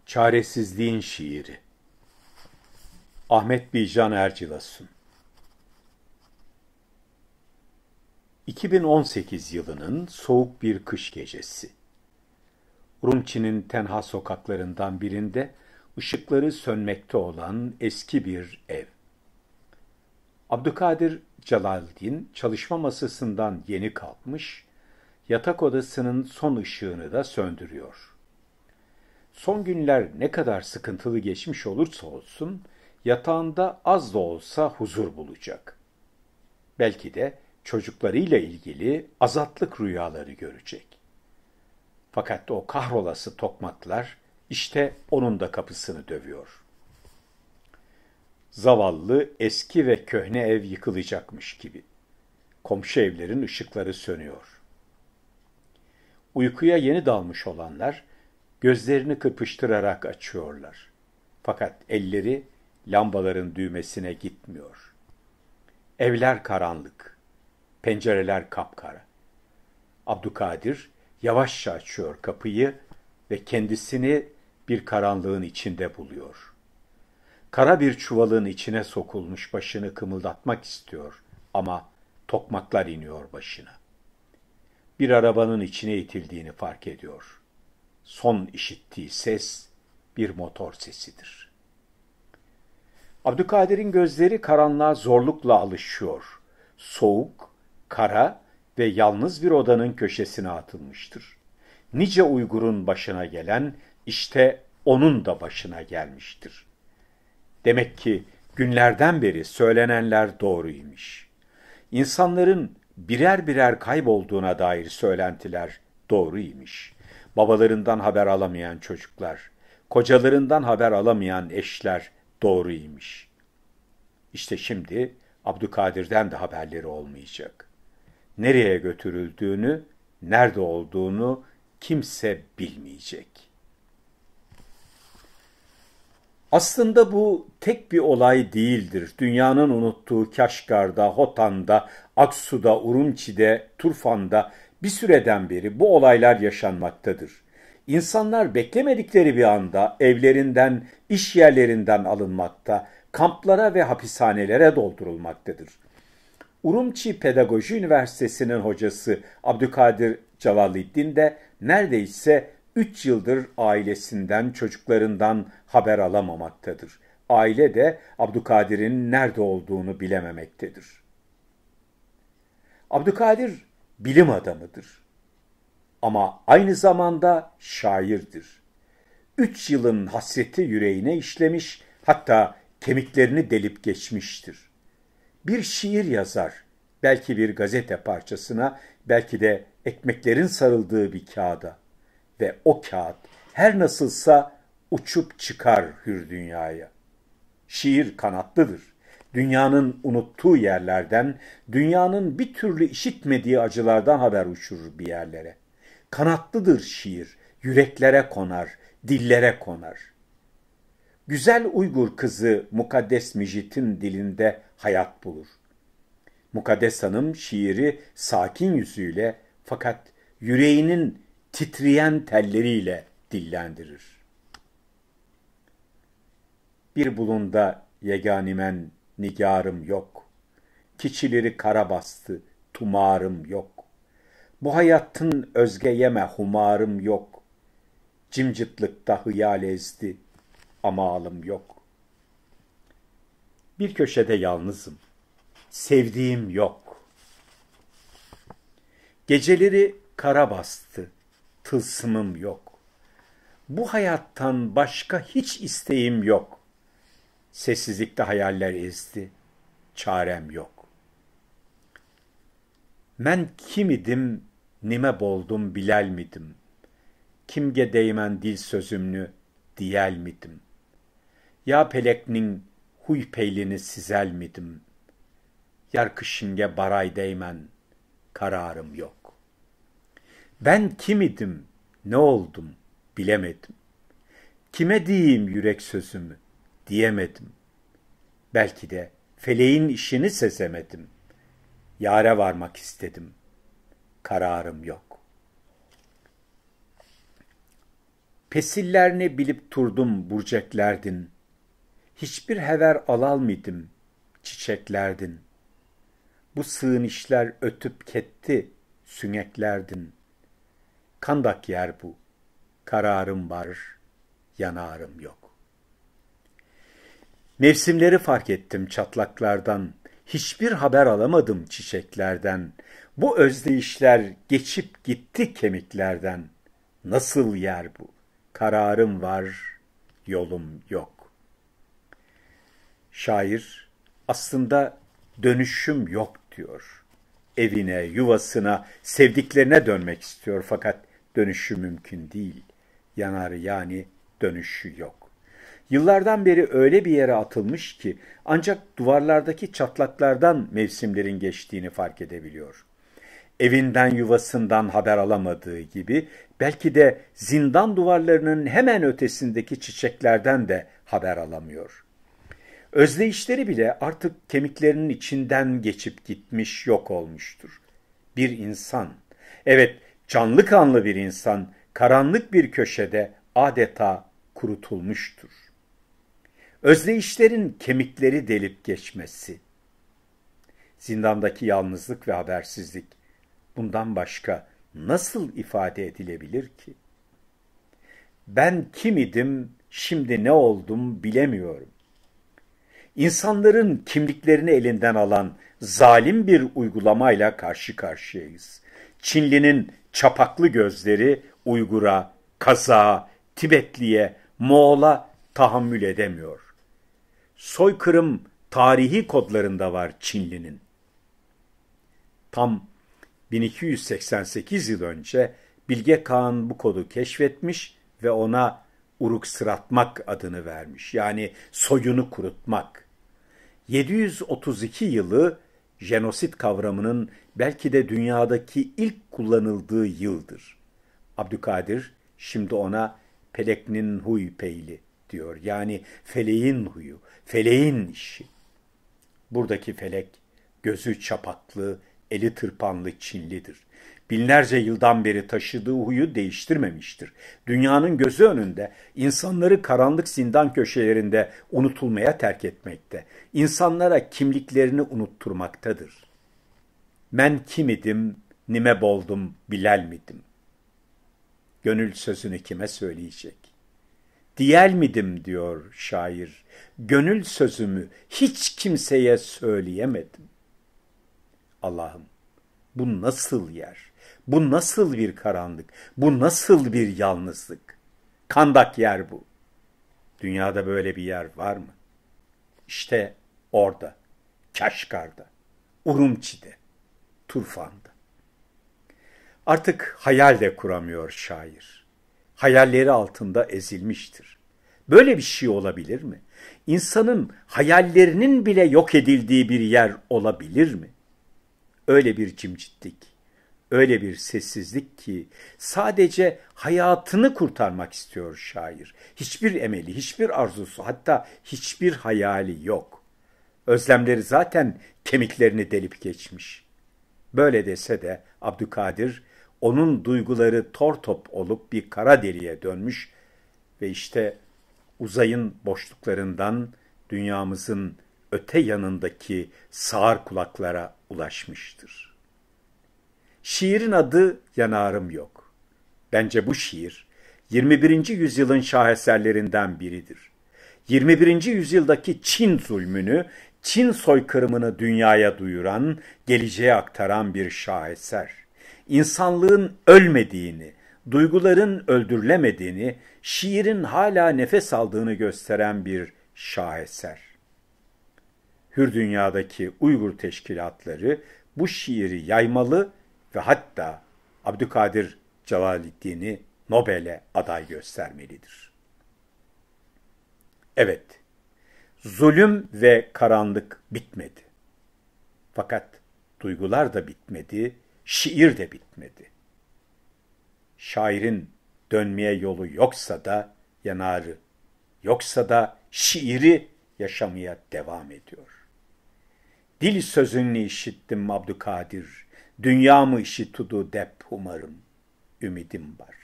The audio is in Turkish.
Çaresizliğin şiiri. Ahmet Bican Ercilas'ın. 2018 yılının soğuk bir kış gecesi. Urumçi'nin tenha sokaklarından birinde ışıkları sönmekte olan eski bir ev. Abdülkadir Celaldin çalışma masasından yeni kalkmış, yatak odasının son ışığını da söndürüyor. Son günler ne kadar sıkıntılı geçmiş olursa olsun, yatağında az da olsa huzur bulacak. Belki de çocuklarıyla ilgili azatlık rüyaları görecek. Fakat o kahrolası tokmaklar işte onun da kapısını dövüyor. Zavallı eski ve köhne ev yıkılacakmış gibi. Komşu evlerin ışıkları sönüyor. Uykuya yeni dalmış olanlar gözlerini kırpıştırarak açıyorlar. Fakat elleri lambaların düğmesine gitmiyor. Evler karanlık, pencereler kapkara. Abdülkadir yavaşça açıyor kapıyı ve kendisini bir karanlığın içinde buluyor. Kara bir çuvalın içine sokulmuş başını kımıldatmak istiyor ama tokmaklar iniyor başına. Bir arabanın içine itildiğini fark ediyor. Son işittiği ses bir motor sesidir. Abdülkadir'in gözleri karanlığa zorlukla alışıyor. Soğuk, kara ve yalnız bir odanın köşesine atılmıştır. Nice Uygur'un başına gelen işte onun da başına gelmiştir. Demek ki günlerden beri söylenenler doğruymuş. İnsanların birer birer kaybolduğuna dair söylentiler doğruymuş. Babalarından haber alamayan çocuklar, kocalarından haber alamayan eşler doğruymuş. İşte şimdi Abdülkadir'den de haberleri olmayacak. Nereye götürüldüğünü, nerede olduğunu kimse bilmeyecek. Aslında bu tek bir olay değildir. Dünyanın unuttuğu Kaşgar'da, Hotan'da, Aksu'da, Urumçi'de, Turfan'da bir süreden beri bu olaylar yaşanmaktadır. İnsanlar beklemedikleri bir anda evlerinden, iş yerlerinden alınmakta, kamplara ve hapishanelere doldurulmaktadır. Urumçi Pedagoji Üniversitesi'nin hocası Abdülkadir Celaldin de neredeyse 3 yıldır ailesinden, çocuklarından haber alamamaktadır. Aile de Abdülkadir'in nerede olduğunu bilememektedir. Abdülkadir bilim adamıdır. Ama aynı zamanda şairdir. 3 yılın hasreti yüreğine işlemiş, hatta kemiklerini delip geçmiştir. Bir şiir yazar, belki bir gazete parçasına, belki de ekmeklerin sarıldığı bir kağıda. Ve o kağıt her nasılsa uçup çıkar hür dünyaya. Şiir kanatlıdır. Dünyanın unuttuğu yerlerden, dünyanın bir türlü işitmediği acılardan haber uçurur bir yerlere. Kanatlıdır şiir, yüreklere konar, dillere konar. Güzel Uygur kızı Mukaddes Micit'in dilinde hayat bulur. Mukaddes Hanım şiiri sakin yüzüyle fakat yüreğinin titreyen telleriyle dillendirir. Bir bulunda yeganimen nigarım yok. Kiçileri kara bastı, tumarım yok. Bu hayatın özge yeme humarım yok. Cimcitlikta hıyal ezdi, amalım yok. Bir köşede yalnızım, sevdiğim yok. Geceleri kara bastı, tılsımım yok. Bu hayattan başka hiç isteğim yok. Sessizlikte hayaller ezdi, çarem yok. Men kim idim, nime boldum bilel midim? Kimge değmen dil sözümlü diyel midim? Ya peleknin huy peylini sizel midim? Yar kışınge baray değmen, kararım yok. Ben kim idim, ne oldum, bilemedim. Kime diyeyim yürek sözümü, diyemedim. Belki de feleğin işini sezemedim. Yâre varmak istedim, kararım yok. Pesillerini bilip turdum burceklerdin. Hiçbir hever alal mıydım çiçeklerdin. Bu sığın işler ötüp ketti süngeklerdin. Kandak yer bu, kararım var, yanarım yok. Mevsimleri fark ettim çatlaklardan, hiçbir haber alamadım çiçeklerden. Bu özdeyişler geçip gitti kemiklerden. Nasıl yer bu, kararım var, yolum yok. Şair aslında dönüşüm yok diyor. Evine, yuvasına, sevdiklerine dönmek istiyor fakat dönüşü mümkün değil. Yanar yani dönüşü yok. Yıllardan beri öyle bir yere atılmış ki ancak duvarlardaki çatlaklardan mevsimlerin geçtiğini fark edebiliyor. Evinden yuvasından haber alamadığı gibi belki de zindan duvarlarının hemen ötesindeki çiçeklerden de haber alamıyor. Özdeyişleri bile artık kemiklerinin içinden geçip gitmiş, yok olmuştur. Bir insan, evet canlı kanlı bir insan, karanlık bir köşede adeta kurutulmuştur. Özdeyişlerin kemikleri delip geçmesi, zindandaki yalnızlık ve habersizlik bundan başka nasıl ifade edilebilir ki? Ben kim idim, şimdi ne oldum bilemiyorum. İnsanların kimliklerini elinden alan zalim bir uygulamayla karşı karşıyayız. Çinlinin çapaklı gözleri Uygur'a, Kazak'a, Tibetliye, Moğol'a tahammül edemiyor. Soykırım tarihi kodlarında var Çinlinin. Tam 1288 yıl önce Bilge Kağan bu kodu keşfetmiş ve ona uruk sıratmak adını vermiş. Yani soyunu kurutmak. 732 yılı jenosit kavramının belki de dünyadaki ilk kullanıldığı yıldır. Abdülkadir şimdi ona Peleknin huy peyli diyor. Yani feleğin huyu, feleğin işi. Buradaki felek gözü çapaklı, eli tırpanlı Çinlidir. Binlerce yıldan beri taşıdığı huyu değiştirmemiştir. Dünyanın gözü önünde insanları karanlık zindan köşelerinde unutulmaya terk etmekte. İnsanlara kimliklerini unutturmaktadır. Men kim idim, nime boldum, bilel midim? Gönül sözünü kime söyleyecek? Diyel midim diyor şair. Gönül sözümü hiç kimseye söyleyemedim. Allah'ım, bu nasıl yer? Bu nasıl bir karanlık? Bu nasıl bir yalnızlık? Kandak yer bu. Dünyada böyle bir yer var mı? İşte orada, Kaşgar'da, Urumçi'de, Turfan'da. Artık hayal de kuramıyor şair. Hayalleri altında ezilmiştir. Böyle bir şey olabilir mi? İnsanın hayallerinin bile yok edildiği bir yer olabilir mi? Öyle bir cimcitlik, öyle bir sessizlik ki sadece hayatını kurtarmak istiyor şair. Hiçbir emeli, hiçbir arzusu, hatta hiçbir hayali yok. Özlemleri zaten kemiklerini delip geçmiş. Böyle dese de Abdülkadir, onun duyguları tortop olup bir kara deliğe dönmüş ve işte uzayın boşluklarından dünyamızın öte yanındaki sağır kulaklara ulaşmıştır. Şiirin adı Yanarım Yok. Bence bu şiir 21. yüzyılın şaheserlerinden biridir. 21. yüzyıldaki Çin zulmünü, Çin soykırımını dünyaya duyuran, geleceğe aktaran bir şaheser. İnsanlığın ölmediğini, duyguların öldürülemediğini, şiirin hala nefes aldığını gösteren bir şaheser. Hür dünyadaki Uygur teşkilatları bu şiiri yaymalı ve hatta Abdülkadir Celaleddin'i Nobel'e aday göstermelidir. Evet, zulüm ve karanlık bitmedi. Fakat duygular da bitmedi, şiir de bitmedi. Şairin dönmeye yolu yoksa da yanarı, yoksa da şiiri yaşamaya devam ediyor. Dil sözünü işittim Abdülkadir, dünyamı işitudu dep umarım, ümidim var.